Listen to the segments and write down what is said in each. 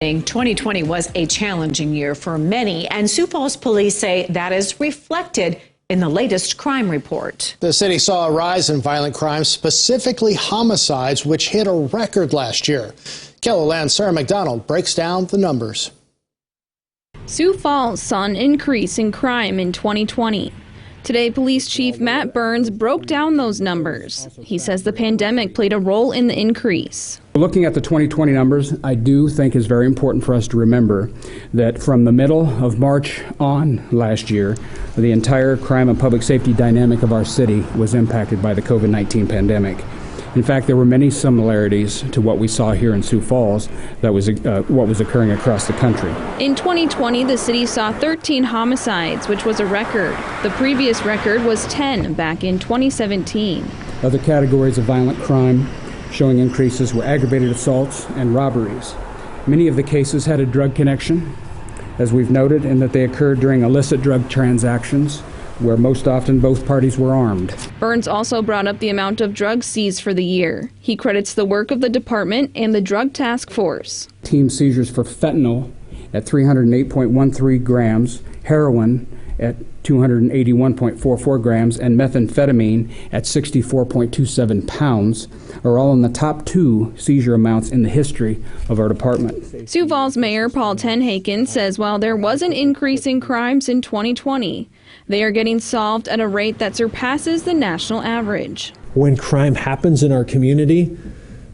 2020 was a challenging year for many, and Sioux Falls police say that is reflected in the latest crime report. The city saw a rise in violent crimes, specifically homicides, which hit a record last year. KELOLAND's Sarah McDonald breaks down the numbers. Sioux Falls saw an increase in crime in 2020. Today, Police Chief Matt Burns broke down those numbers. He says the pandemic played a role in the increase. Looking at the 2020 numbers, I do think it's very important for us to remember that from the middle of March on last year, the entire crime and public safety dynamic of our city was impacted by the COVID-19 pandemic. In fact, there were many similarities to what we saw here in Sioux Falls that was what was occurring across the country. In 2020, the city saw 13 homicides, which was a record. The previous record was 10 back in 2017. Other categories of violent crime showing increases were aggravated assaults and robberies. Many of the cases had a drug connection, as we've noted, in that they occurred during illicit drug transactions, where most often both parties were armed. Burns also brought up the amount of drugs seized for the year. He credits the work of the department and the drug task force. Team seizures for fentanyl at 308.13 grams, heroin at 281.44 grams, and methamphetamine at 64.27 pounds are all in the top 2 seizure amounts in the history of our department. Sioux Falls Mayor Paul Tenhaken says while there was an increase in crimes in 2020, they are getting solved at a rate that surpasses the national average. When crime happens in our community,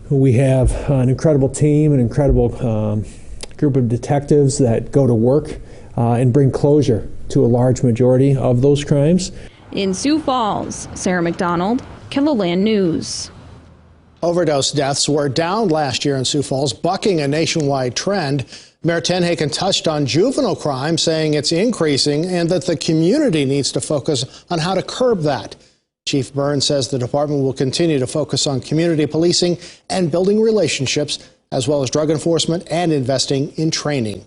we have an incredible team, an incredible group of detectives that go to work and bring closure to a large majority of those crimes. In Sioux Falls, Sarah McDonald, KELOLAND News. Overdose deaths were down last year in Sioux Falls, bucking a nationwide trend. Mayor Tenhaken touched on juvenile crime, saying it's increasing and that the community needs to focus on how to curb that. Chief Burns says the department will continue to focus on community policing and building relationships, as well as drug enforcement and investing in training.